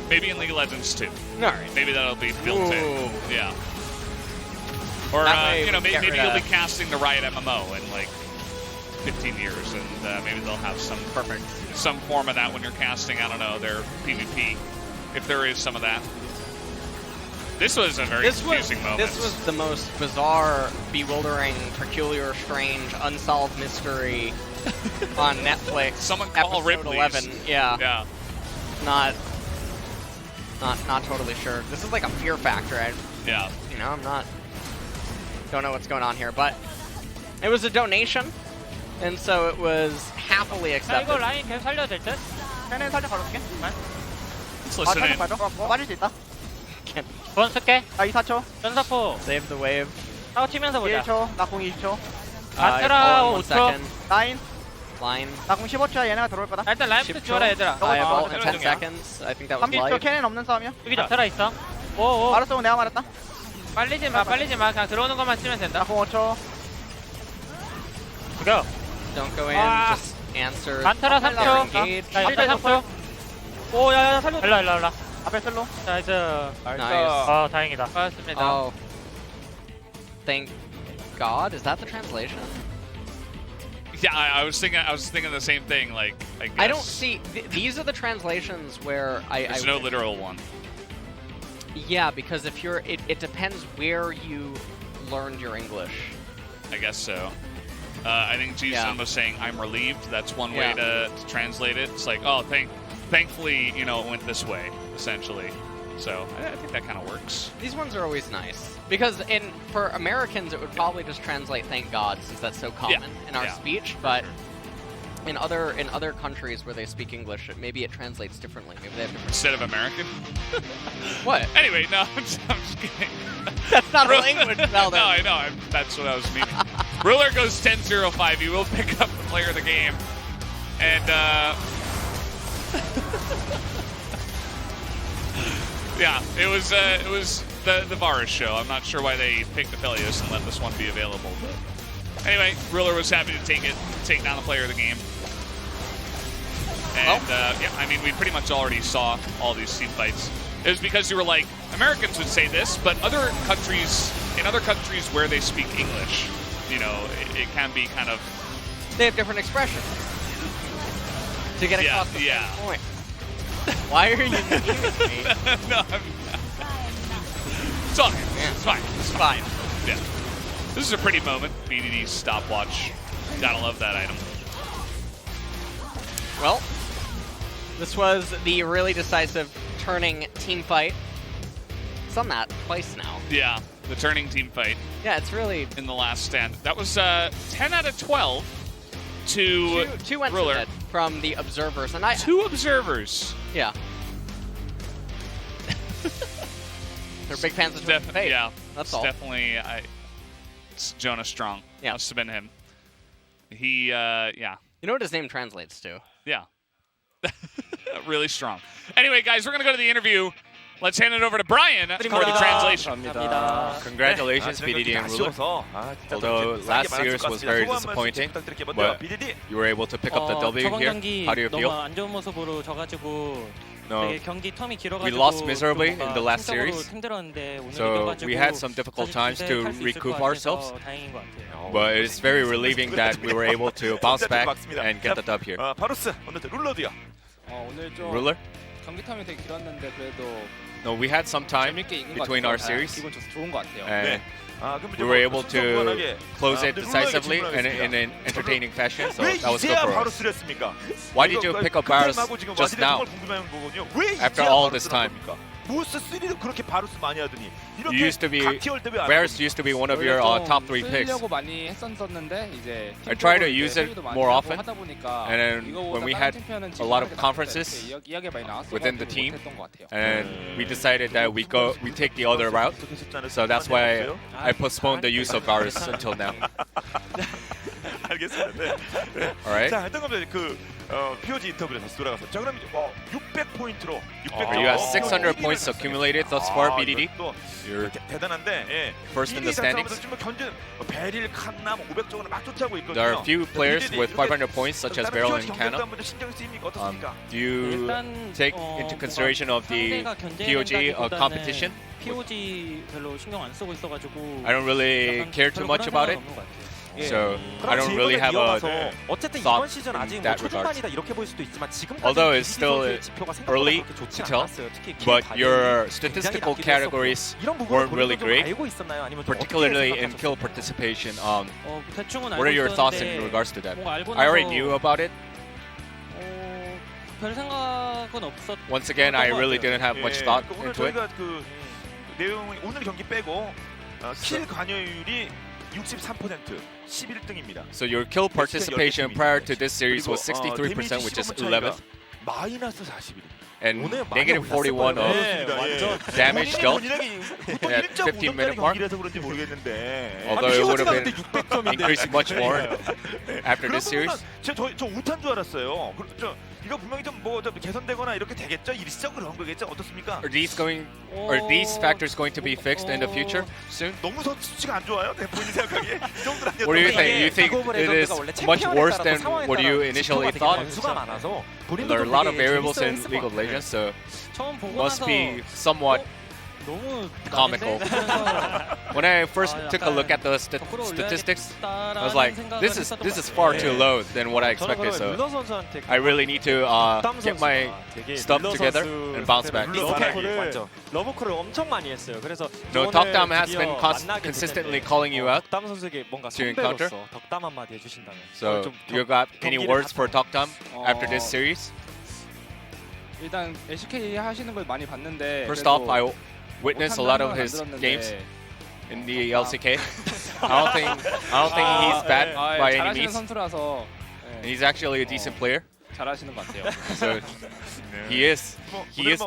Maybe in League of Legends too. Alright. Maybe that'll be built in. Yeah. Or you know, maybe you'll be casting the Riot MMO in like 15 years, and maybe they'll have some form of that when you're casting. I don't know, their PvP, if there is some of that. This was a very confusing moment. This was the most bizarre, bewildering, peculiar, strange, unsolved mystery on Netflix. Someone call Ripley's. 11. Yeah. Yeah. Not totally sure. This is like a fear factor. Yeah. You know, don't know what's going on here, but it was a donation, and so it was happily accepted. 이거 라인 계속 살려도 될 듯? 쟤는 살짝 걸어볼게. Let's listen in. 빠질 수 있다. 번 쓸게. 나 24초. 전사포. Save the wave. 사고 치면서 보자. 1초. 나 공 20초. All 아트라 in 1 5초. second. 라인. Line. 나 공 15초야. 얘네가 들어올 거다. 일단 라인부터 10초. 지워라 얘들아. I have ult in 들어가. 10 seconds. I think that was 30초 live. 캐넨 없는 싸움이야. 여기다. 아트라 있어. 오오. 알았어. 내가 말했다. 빨리지 마. 그냥 들어오는 것만 치면 된다. 나 공 5초. 죽여. Don't go in. Just answer. 아트라 3초. Engage. 나 1대 3초. 오, 야야 살려. 일로. 앞에 슬로. 나이스. Nice. 다행이다. 고맙습니다. Oh. Thank God. Is that the translation? Yeah, I was thinking the same thing. Like, I guess I don't see. These are the translations where there's no literal one. Yeah, because if you're, it depends where you learned your English. I guess so. I think Jesus was saying, "I'm relieved." That's one way to translate it. It's like, oh, thankfully, you know, it went this way, essentially. So I think that kind of works. These ones are always nice because for Americans, it would probably just translate "thank God" since that's so common in our speech. But in other countries where they speak English, maybe it translates differently. Maybe they have different. Instead of American. What? Anyway, no, I'm just kidding. That's not a language, Velder. No, I know. That's what I was meaning. Ruler goes 10-0-5. He will pick up the player of the game, and yeah, it was the Varus show. I'm not sure why they picked Aphelios and let this one be available. But anyway, Ruler was happy to take down the player of the game. And yeah, I mean, we pretty much already saw all these team fights. It was because you were like, Americans would say this, but in other countries where they speak English, you know, it can be kind of... They have different expressions to get across the same point. Why are you mean with me? No, I'm not. It's all good. Yeah. It's fine. It's fine. Yeah. This is a pretty moment. BDD's stopwatch. Gotta love that item. Well, this was the really decisive turning team fight. It's done that twice now. Yeah, the turning team fight. Yeah, it's really... In the last stand. That was 10 out of 12 to two went Ruler. to it from the observers. And 2 observers. Yeah. They're big fans of Twin Fate. Yeah, that's it's all. Definitely, it's Jonas Strong. Yeah. Must have been him. He, yeah. You know what his name translates to? Yeah. Really strong. Anyway, guys, we're going to go to the interview. Let's hand it over to Brian for the translation. Congratulations, BDD and Ruler. Although last year's was very disappointing, but you were able to pick up the W here. How do you feel? 너무 안 좋은 모습으로 져가지고 No. 되게 경기 텀이 길어가지고 We lost miserably in the last 팀적으로 series. 힘들었는데 오늘 So 이겨가지고 we had some difficult times 사실 to 탈수 있을 recoup 것 ourselves. 같아서 다행인 것 같아요. But it's very relieving that we were able to bounce back and get the dub here. 바루스 오늘 룰러도요. 오늘 좀 Ruler? 경기 텀이 되게 길었는데 그래도 No, we had some time 재밌게 이긴 것 between 같아요. our series, 기분 좋은 것 같아요. and 그럼 이제 we were able to 순서무관하게, close it 룰러에게 decisively and 질문하겠습니다. in an entertaining fashion. So 왜 that was good 이제야 for us. 바루스를 했습니까? Why did you pick up Varus 그때하고 지금 just 와드가 now? 정말 궁금한 거거든요. 왜 After 이제야 all 바루스를 this 한 time? 겁니까? 무스 3도 그렇게 바루스 많이 하더니 You 이렇게 used to be 각티올 때왜 안 Varus used to be one of your top 3 picks. 쓰려고 많이 했었는데 이제 I try to use it 회의도 많이 more 하고 often. 하다 보니까 And then 이거보다 when we 다른 had 챔피언은 a lot of 지금 conferences 이렇게 이야기가 많이 나왔어가지고 within the team, 못했던 것 같아요. and we decided that we take the other route. So that's why I postponed the use of Varus until now. 알겠습니다. 네. Alright. 자, 일단 그러면 POG 인터뷰에 다시 돌아가서 자 그럼 이제 600포인트로 600. You have 600 points accumulated thus far, BDD. 또 You're 대단한데 예. first in the standings. 지금 견제 베릴 칸나 500 쪽으로 막 쫓아오고 있거든요. There are a few players with 500 points, such as Beryl and Canna. 신경 쓰입니까? 어떻습니까? Do you take into consideration of the POG competition? POG 별로 신경 안 쓰고 있어가지고 I don't really care too much about it, so I don't really have a 어쨌든 thought 이번 시즌 in 아직 뭐 that regard. 초중반이다 이렇게 보일 수도 있지만 지금까지 Although it's still 지표가 early 생각보다 그렇게 좋지 to tell, 않았어요. 특히 but 킬 your 가격이 statistical 굉장히 낮기도 categories 했었고. 이런 부분을 weren't really 본인도 좀 great, 알고 있었나요? 아니면 좀 particularly 어떻게 in kill 생각하셨어요? participation. 대충은 What 알고 are your thoughts in 있었는데 regards to that? 뭔가 알고 I already 나서 knew about it. 별 생각은 없었. Once again, I really didn't have much thought 오늘 into it. 저희가 그 내용이 오늘 경기 빼고 킬 관여율이 63%, 11등입니다. So your kill participation prior to this series was 63%, which is 11th, 마이너스 41. and negative 41 of damage dealt at 15-minute mark. 경기라서 그런지 모르겠는데. Although it would have been increased much more after this series. 저 우탄 줄 알았어요. 이거 분명히 좀뭐 개선되거나 이렇게 되겠죠? 일시적 그런 거겠죠? 어떻습니까? Are these factors going to be fixed in the future soon? 너무 수치가 안 좋아요? 본인 생각하기에 이 정도는 아니었던 What do you 거 think? You think it is much worse than what you initially thought? There are a lot of variables in League of Legends, so 처음 보고 must 나서 be somewhat 너무 comical. When I first took a look at the statistics, I was like, this is far too low than what I expected. So I really need to get my stuff together and bounce back. 러브콜을 엄청 많이 했어요. 그래서 No, Tokdam has been consistently calling you out. 덕담 선수에게 뭔가 to encounter. 선배로서 덕담 한마디 해주신다면. So you got any words for Tokdam after this series? 일단 LCK 하시는 걸 많이 봤는데 First off, I witnessed a lot of his games in the LCK. I don't think he's bad by any 잘하시는 means. 선수라서 And he's actually a decent player. 잘하시는 것 같아요. So he is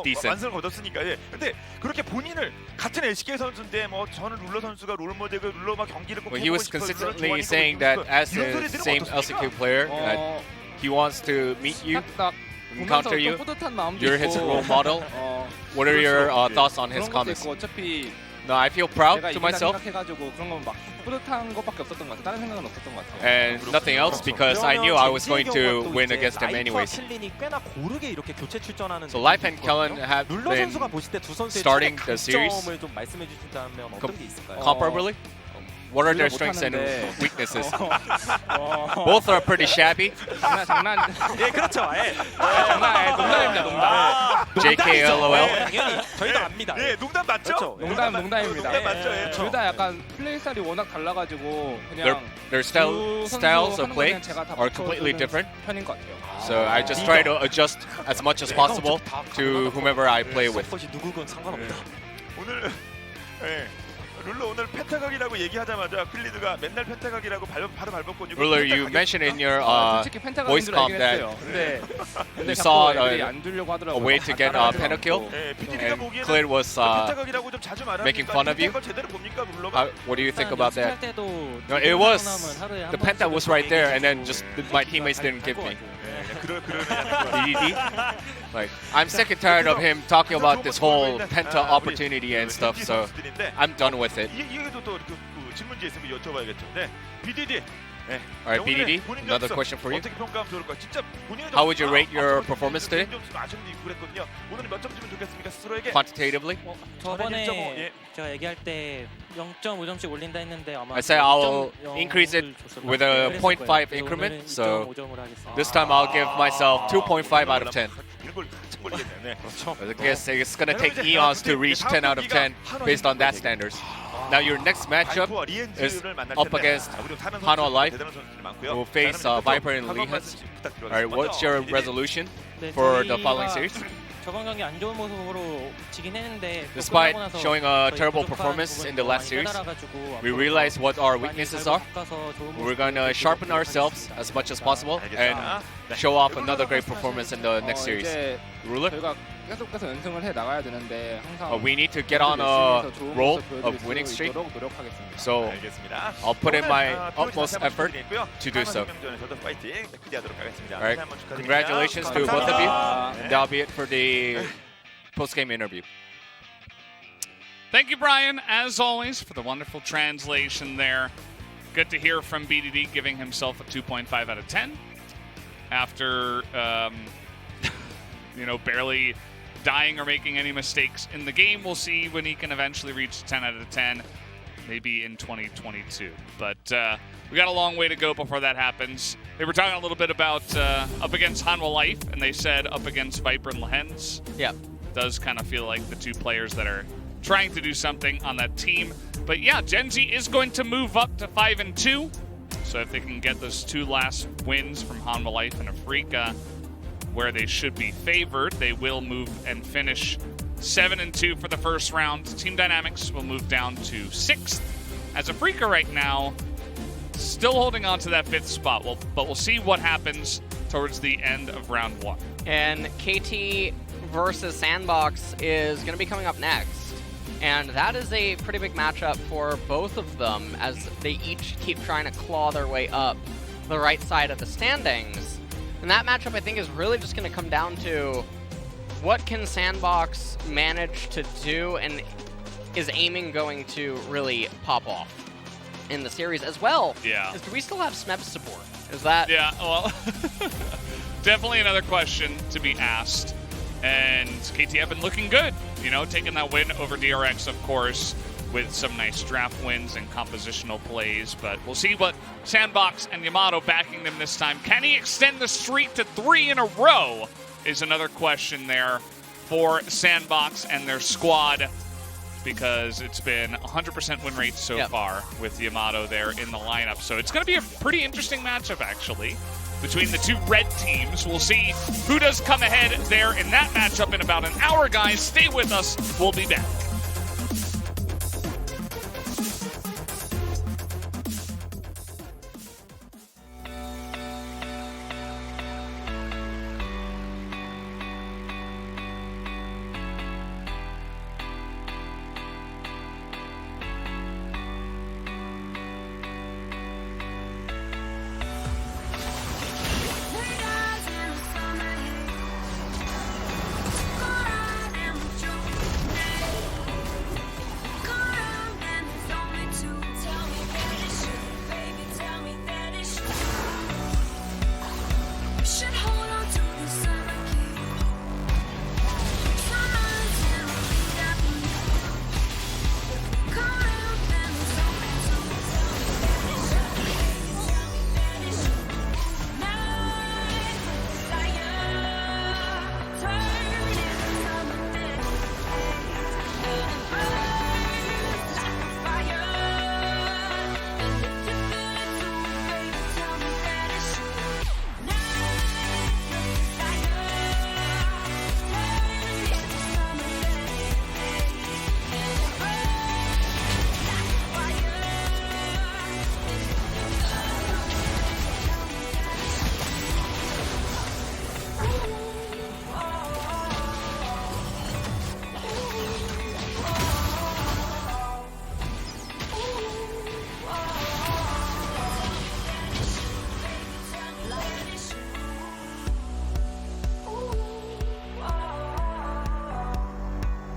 decent. 완승을 거뒀으니까. 예. 근데 그렇게 본인을 같은 LCK 선수인데 뭐 저는 룰러 선수가 롤 모델고 룰러 막 경기를 꼭 Well, he was 해보고 싶어요. 룰러를 consistently 좋아하니까 saying that as 이런 the 소리 들으면 same 어떻습니까? LCK player, that he wants to meet you, 딱 encounter you. 뿌듯한 마음도 You're his 있고, role model. What are your thoughts on his 그런 것도 comments? 있고 어차피 No, I feel proud 제가 to 이긴다 myself 생각해가지고 그런 건 막 뿌듯한 것밖에 없었던 것 같아요. 다른 생각은 없었던 것 같아요. and nothing else because I knew I was going to win against him anyways. 킬린이 꽤나 고르게 이렇게 교체 출전하는. So Life and Kellen have 룰러 been 선수가 보실 때 두 선수의 starting the series 장점을 좀 말씀해 주신다면 어떤 게 있을까요? comparably. What are their strengths and weaknesses? Both are pretty shabby. 장난. 예, 그렇죠. 예. 농담입니다. 농담. JK LOL. 당연히 저희도 압니다. 예, 농담 맞죠? 농담입니다. 농담 맞죠? 예. 둘 다 약간 플레이 스타일이 워낙 달라가지고 그냥 Their styles of play are completely different. 편인 것 같아요. So I just try to adjust as much as possible to whomever I play with. 누구건 상관없다. 오늘 룰러 오늘 펜타각이라고 얘기하자마자 클리드가 맨날 펜타각이라고 바로 밟았고. Ruler, you mentioned in your voice comm that you saw a way to get a pentakill, and Clid was making fun of you. What do you think about that? No, it was the penta was right there, and then just my teammates didn't give me. DDD. Like I'm sick and tired of him talking about this whole penta opportunity and stuff, so I'm done with it. 이게도 또 질문지에 있으면 여쭤봐야겠죠. 네, BDD 네. Alright, BDD, 본인 another 점수 question for you. 어떻게 평가하면 좋을까? 진짜 본인의 How would you 점수, rate your 저번 performance today? 점수도 아쉬움도 있고 그랬거든요. 오늘은 몇 점 주면 좋겠습니까? 스스로에게. Quantitatively? 저번에 1.5, 예. 제가 얘기할 때 0.5점씩 올린다 했는데 아마 I say I'll 0.0 increase it 줬을 with 거예요. a 그랬을 0.5 거예요. 그래서 increment, 오늘은 so 2.5점으로 하겠습니다. this time I'll give myself 2.5 out of 10. 이걸 한참 걸리겠네요. 네. 그렇죠. I guess it's gonna take eons to reach 10 out of 10 based on that standards. Now your next matchup is up against Hanwha Life, who will face Viper and Leehan's. Alright, what's your resolution 네, for the 저희가 following series? 저번 경기 안 좋은 모습으로 지긴 했는데 또 Despite 끝나고 나서 showing a 저희 terrible 부족한 performance in the 부분을 last series, 많이 깨달아가지고 we 앞으로 realize what our 많이 weaknesses 잘 are. 바꿔서 좋은 We're 모습을 gonna sharpen 보여드리도록 ourselves 하겠습니다. as much as possible and show off another great performance in the next series. 이제 Ruler? 저희가 계속해서 연승을 해 나가야 되는데 항상 We need to get on a 연습에서 좋은 roll 모습 of 보여드릴 winning 수 streak, 있도록 노력하겠습니다. so 알겠습니다. I'll put in my 오늘, utmost 다시 한번 effort 축하드리고요. to do so. 한화생명전에서도 파이팅 기대하도록 하겠습니다. Alright, 다시 한번 축하드립니다. congratulations to both of you. 감사합니다. And that'll be it for the post-game interview. Thank you, Brian, as always, for the wonderful translation there. Good to hear from BDD giving himself a 2.5 out of 10 after, barely dying or making any mistakes in the game. We'll see when he can eventually reach 10 out of 10, maybe in 2022. But we got a long way to go before that happens. They were talking a little bit about up against Hanwha Life, and they said up against Viper and Lehens. Yep. Does kind of feel like the two players that are trying to do something on that team. But yeah, Gen.G is going to move up to 5-2. So if they can get those two last wins from Hanwha Life and Afrika, where they should be favored, they will move and finish 7-2 for the first round. Team Dynamics will move down to 6th. As Afrika right now, still holding on to that 5th spot. But we'll see what happens towards the end of round 1. And KT versus Sandbox is going to be coming up next. And that is a pretty big matchup for both of them as they each keep trying to claw their way up the right side of the standings. And that matchup, I think, is really just going to come down to what can Sandbox manage to do, and is aiming going to really pop off in the series as well? Yeah. Do we still have Smeb support? Is that... Yeah, well, definitely another question to be asked. And KT have been looking good, taking that win over DRX, of course, with some nice draft wins and compositional plays. But we'll see what Sandbox and Yamato backing them this time. Can he extend the streak to 3 in a row is another question there for Sandbox and their squad, because it's been 100% win rate so far with Yamato there in the lineup. So it's going to be a pretty interesting matchup, actually, between the two red teams. We'll see who does come ahead there in that matchup in about an hour, guys. Stay with us. We'll be back.